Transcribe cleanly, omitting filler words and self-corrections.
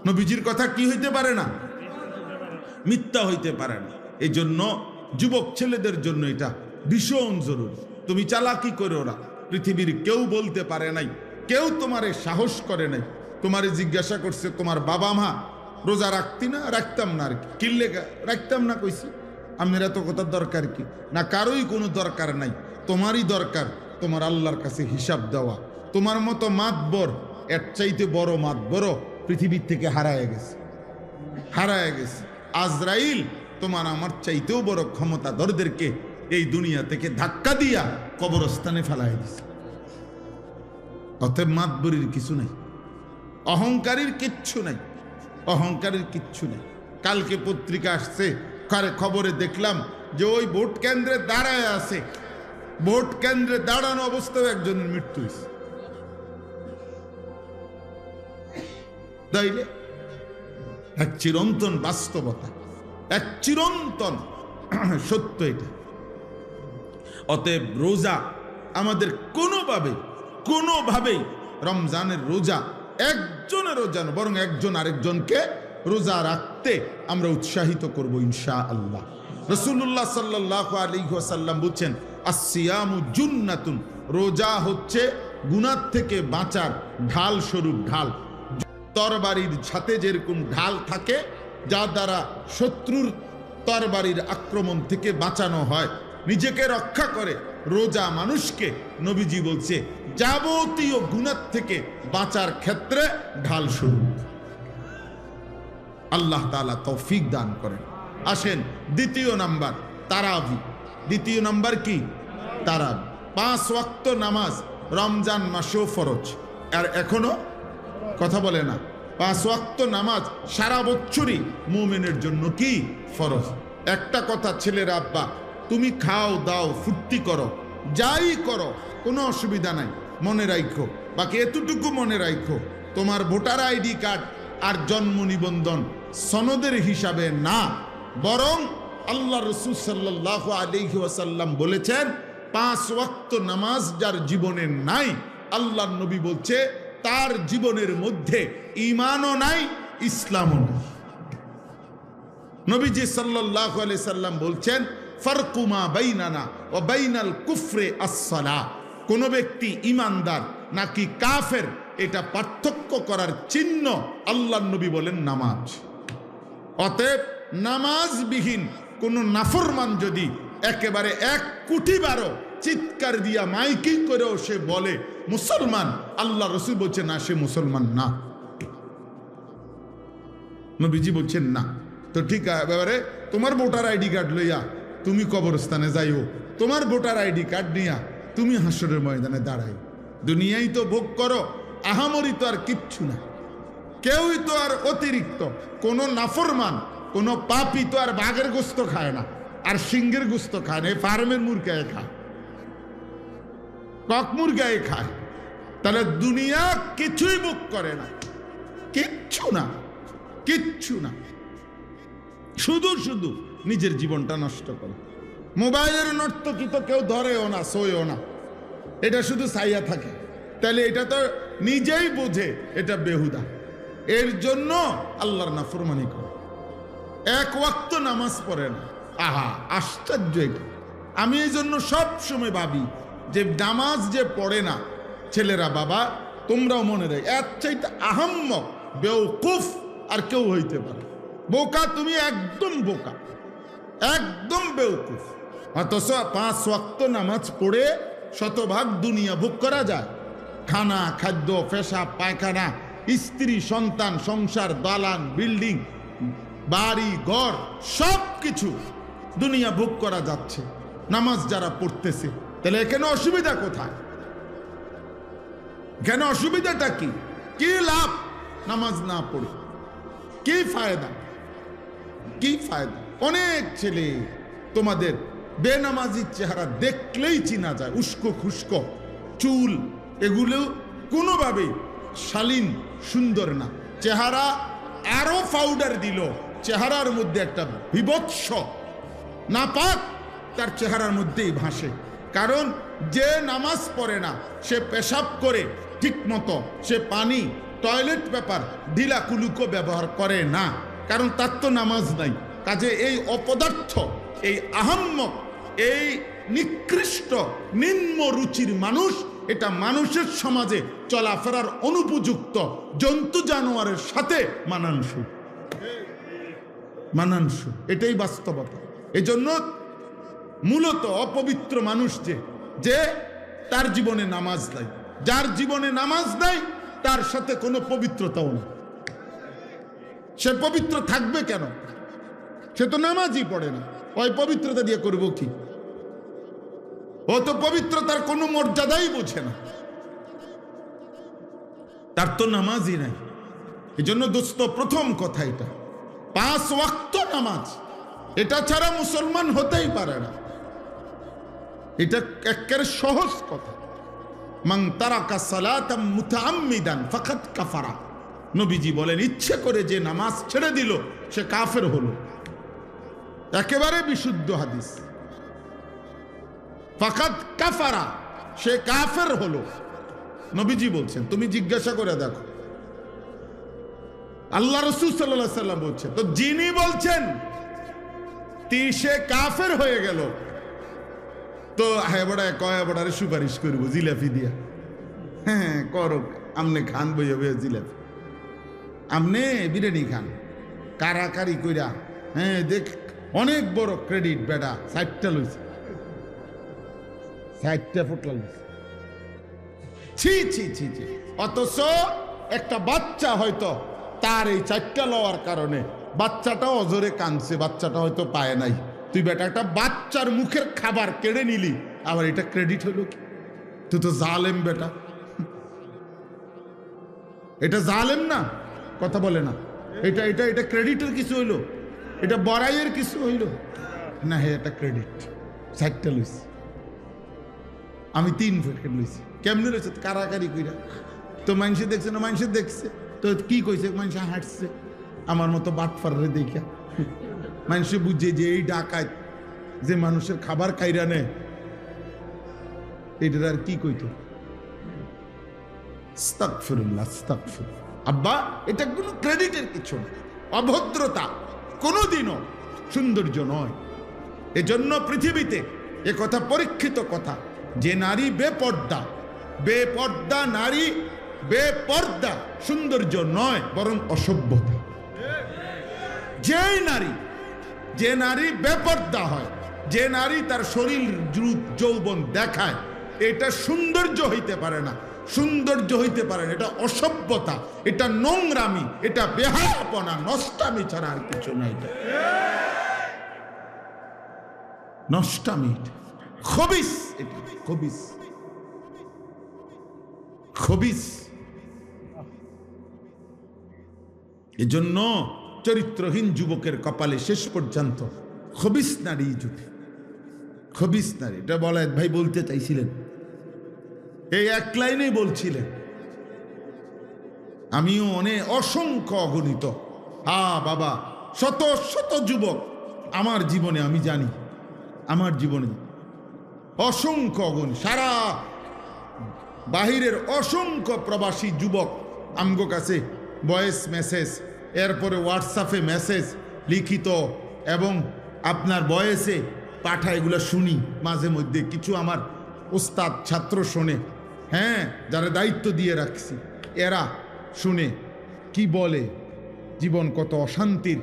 নবীজির কথা কি হইতে পারে না? মিথ্যা হইতে পারে না। এই জন্য যুবক ছেলেদের জন্য এটা ভীষণ জরুরি। তুমি চালাকি করো না, পৃথিবীর কেউ বলতে পারে নাই, কেউ তোমারে সাহস করে নাই। তোমারে জিজ্ঞাসা করছে তোমার বাবা মা রোজা রাখতি না? রাখতাম না। আর কি কিল্লে রাখতাম না কইছি? আপনার এত কথার দরকার কি? না, কারোই কোনো দরকার নাই, তোমারই দরকার তোমার আল্লাহর কাছে হিসাব দেওয়া। তোমার মতো মাতবর, এর চাইতে বড় মাতবর পৃথিবীর থেকে হারায় গেছে, হারায় গেছে। আজরাইল তোমার আমার চাইতেও বড় ক্ষমতাধরদেরকে এই দুনিয়া থেকে ধাক্কা দিয়া কবরস্থানে ফেলাই দিছে। অতএব মাতবরির কিছু নাই, অহংকারীর কিচ্ছু নাই, অহংকারের কিচ্ছু নেই। কালকে পত্রিকা আসছে, খবরে দেখলাম যে ওই ভোট কেন্দ্রে দাঁড়ায় আছে, ভোট কেন্দ্রে দাঁড়ানো অবস্থায় একজনের মৃত্যু হয়েছে। তাইলে এক চিরন্তন বাস্তবতা, এক চিরন্তন সত্য এটা। অতএব রোজা আমাদের কোনোভাবেই রমজানের রোজা একজনের রোজা না, বরং একজন আরেকজনকে রোজা রাখতে আমরা উৎসাহিত করব ইনশাআল্লাহ। রাসূলুল্লাহ সাল্লাল্লাহু আলাইহি ওয়াসাল্লাম বলেন, আসসিয়ামু জুন্নাতুন, রোজা হচ্ছে গুনাহ থেকে বাঁচার ঢাল স্বরূপ ঢাল। তরবারির সাথে যেরকম ঢাল থাকে, যা দ্বারা শত্রুর তরবারির আক্রমণ থেকে বাঁচানো হয়, নিজেকে রক্ষা করে, রোজা মানুষকে নবীজি বলছে যাবতীয় গুনাহ থেকে বাঁচার ক্ষেত্রে ঢাল স্বরূপ। আল্লাহ তাআলা তৌফিক দান করেন। আসেন দ্বিতীয় নাম্বার, তারাবি। দ্বিতীয় নাম্বার কি? তারাবি। 5 ওয়াক্ত নামাজ রমজান মাসেও ফরজ, আর এখনো কথা বলে না। 5 ওয়াক্ত নামাজ সারা বছরই মুমিনের জন্য কি? ফরজ। একটা কথা ছেলের আব্বা, তুমি খাও দাও ফুর্তি করো, যাই করো, কোনো অসুবিধা নাই, মনে রাখো, বাকি এতটুকু মনে রাখো, তোমার ভোটার আইডি কার্ড আর জন্ম নিবন্ধন সনদের হিসাবে না, বরং আল্লাহ রাসূল সাল্লাল্লাহু আলাইহি ওয়াসাল্লাম বলেছেন 5 ওয়াক্ত নামাজ যার জীবনে নাই, আল্লাহর নবী বলছে তার জীবনের মধ্যে ঈমানও নাই, ইসলামও নাই। নবীজি সাল্লাল্লাহু আলাইহি সাল্লাম বলছেন, ফারকু মা বাইনানা ওয়া বাইনাল কুফরি আস-সালাহ। কোন ব্যক্তি ঈমানদার নাকি কাফের, এটা পার্থক্য করার চিহ্ন আল্লাহর নবী বলেন নামাজ। অতএব নামাজবিহীন কোন নাফরমান যদি একেবারে 1 কোটি বারো চিৎকার দিয়া মাইকিং করেও সে বলে মুসলমান, আল্লাহ রাসূল বলছেন না, সে মুসলমান না। নবীজি বলছেন না। তো ঠিক এবারে তোমার ভোটার আইডি কার্ড লইয়া তুমি কবরস্থানে যাইও, তোমার ভোটার আইডি কার্ড নিয়া তুমি হাসরের ময়দানে দাঁড়াই। দুনিয়ায় তো ভোগ করো, আহামরি তো আর কিচ্ছু না, কেউই তো আর অতিরিক্ত, কোন নাফরমান কোন পাপী তো আর বাঘের গোস্ত খায় না, আর সিংহের গোস্ত খায় না, ফার্মের মুরগায় খায়, কক মুরগায় খায়। তাহলে দুনিয়া কিছুই ভোগ করে না, কিচ্ছু না, কিচ্ছু না, শুধু শুধু নিজের জীবনটা নষ্ট করে। মোবাইলের নর্তকী তো কেউ ধরেও না, শোয়েও না, এটা শুধু ছাইয়া থাকে। তাহলে এটা তো নিজেই বোঝে এটা বেহুদা, এর জন্য আল্লাহর নাফরমানি করে, 1 ওয়াক্ত নামাজ পড়ে না। আহা, আশ্চর্য এটা। আমি এই জন্য সব সময় ভাবি যে নামাজ যে পড়ে না ছেলেরা, বাবা তোমরাও মনে রাখ, এর চাইতে আহাম্মক বেওকুফ আর কেউ হইতে পারে। বোকা তুমি, একদম বোকা, একদম বেওকুফ। অথচ 5 ওয়াক্ত নামাজ পড়ে শতভাগ দুনিয়া ভোগ করা যায়। খানা, খাদ্য, পেশাব, পায়খানা, স্ত্রী, সন্তান, সংসার, দালান, বিল্ডিং, বাড়ি ঘর, সব কিছু দুনিয়া ভোগ করা যাচ্ছে নামাজ যারা পড়তেছে। তাহলে এখানে অসুবিধা কোথায়? এখানে অসুবিধাটা কি? কি লাভ নামাজ না পড়ে? কি ফায়দা? কি ফায়দা? অনেক ছেলে তোমাদের বেনামাজির চেহারা দেখলেই চিনা যায়, উস্কো খুস্কো চুল, এগুলো কোনোভাবেই শালীন সুন্দর না। চেহারা আরো পাউডার দিল, চেহারার মধ্যে একটা বিভৎস নাপাক তার চেহারার মধ্যেই ভাসে। কারণ যে নামাজ পড়ে না, সে পেশাব করে ঠিক মতো, সে পানি টয়লেট পেপার ঢিলা কুলুকো ব্যবহার করে না, কারণ তার তো নামাজ নাই। কাজে এই অপদার্থ, এই আহাম্মক, এই নিকৃষ্ট নিম্ন রুচির মানুষ, এটা মানুষের সমাজে চলাফেরার অনুপযুক্ত, জন্তু জানোয়ারের সাথে মানানসু, এটাই বাস্তবতা। এজন্য মূলত অপবিত্র মানুষ যে তার জীবনে নামাজ নাই, যার জীবনে নামাজ নাই তার সাথে কোনো পবিত্রতাও নেই। সে পবিত্র থাকবে কেন? সে তো নামাজই পড়ে না, ওই পবিত্রতা দিয়ে করব কি? ও তো পবিত্রতার কোনো মর্যাদাই বোঝে না, তার তো নামাজই নাই। এই জন্য দোস্ত, প্রথম কথা এটা, 5 ওয়াক্ত নামাজ, এটা ছাড়া মুসলমান হতেই পারে না। এটা একেবারে সহজ কথা। মান তারাকা সালাতাম মুতাআম্মিদান ফাকাদ কাফারা। নবীজি বলেন, ইচ্ছে করে যে নামাজ ছেড়ে দিল সে কাফের হলো। একেবারে বিশুদ্ধ হাদিস। ফাকাদ কাফারা, সে কাফের হলো। নবীজি বলছেন, তুমি জিজ্ঞাসা করে দেখো। আল্লাহ রাসূল সাল্লাল্লাহু আলাইহি সাল্লাম বলছেন, তো যিনি বলছেন সে কাফের হয়ে গেল, তো বড়ারে সুপারিশ করবো জিলাপি দিয়া। হ্যাঁ করো, আমনে খান বইয়া বইয়া জিলাপি, আমনে বিরিয়ানি খান কারাকারি কইরা। হ্যাঁ দেখ, অনেক বড় ক্রেডিট বেটা, 60টা লইছে, 60টা ফুটলা লইছে। ছি ছি ছি ছি। অথচ একটা বাচ্চা হয়তো তার এই 4টা লওয়ার কারণে বাচ্চাটা অজরে কাঁদছে, বাচ্চাটা হয়তো পায় নাই। তুই বেটা একটা বাচ্চার মুখের খাবার কেড়ে নিলি, আবার এটা ক্রেডিট হলো কি? তুই তো জালেম বেটা, এটা জালেম না? কথা বলে না, এটা এটা এটা ক্রেডিটের কিছু হইলো? এটা বড়াইয়ের কিছু হইলো না? হ্যাঁ, এটা ক্রেডিট। 60টা লইছি, আমি 3 প্যাকেট লইছি। কেমনে রয়েছে? কারাকারি কইরা। তো মানুষে দেখছে না? মানুষে দেখছে তো কি কইছে? মানুষে হাঁটছে আমার মতো বাটফারে দেখা। মানুষে বুঝে যে এই ডাকাত যে মানুষের খাবার খাইরা নেয়, এটার আর কি কইতো? আস্তাগফিরুল্লাহ, আস্তাগফিরুল্লাহ। আব্বা, এটা কোনো ক্রেডিটের কিছু না, অভদ্রতা কোনোদিনও সৌন্দর্য নয়। এজন্য পৃথিবীতে এ কথা পরীক্ষিত কথা, যে নারী বেপর্দা নারী, বেপর্দা সৌন্দর্য নয়, বরং অসভ্যতা। যে নারী বেপর্দা হয়, যে নারী তার শরীর যৌবন দেখায়, এটা সৌন্দর্য হইতে পারে না। সৌন্দর্য হইতে পারে না, এটা অসভ্যতা, এটা নোংরামি, এটা বেহায়াপনা, নষ্টামি ছাড়া আর কিছু নাই। এটা নষ্টামি, খবিস, এটা খবিস, খবিস। এজন্য চরিত্রহীন যুবকের কপালে শেষ পর্যন্ত খবিস নারী জুটে, খবিস নারী। এটা বলায়েত ভাই বলতে চাইছিলেন, এই এক লাইনেই বলছিলেন। আমিও অসংখ্য অগণিত, বাবা, শত শত যুবক আমার জীবনে, আমি জানি আমার জীবনে অসংখ্য অগণিত, সারা বাহিরের অসংখ্য প্রবাসী যুবক আমগো কাছে ভয়েস মেসেজ, এরপরে হোয়াটসঅ্যাপে মেসেজ, লিখিত এবং আপনার ভয়েসে পাঠা, এগুলো শুনি মাঝে মধ্যে। কিছু আমার ওস্তাদ ছাত্র শোনে, হ্যাঁ, যারা দায়িত্ব দিয়ে রাখছি, এরা শুনে কি বলে, জীবন কত অশান্তির।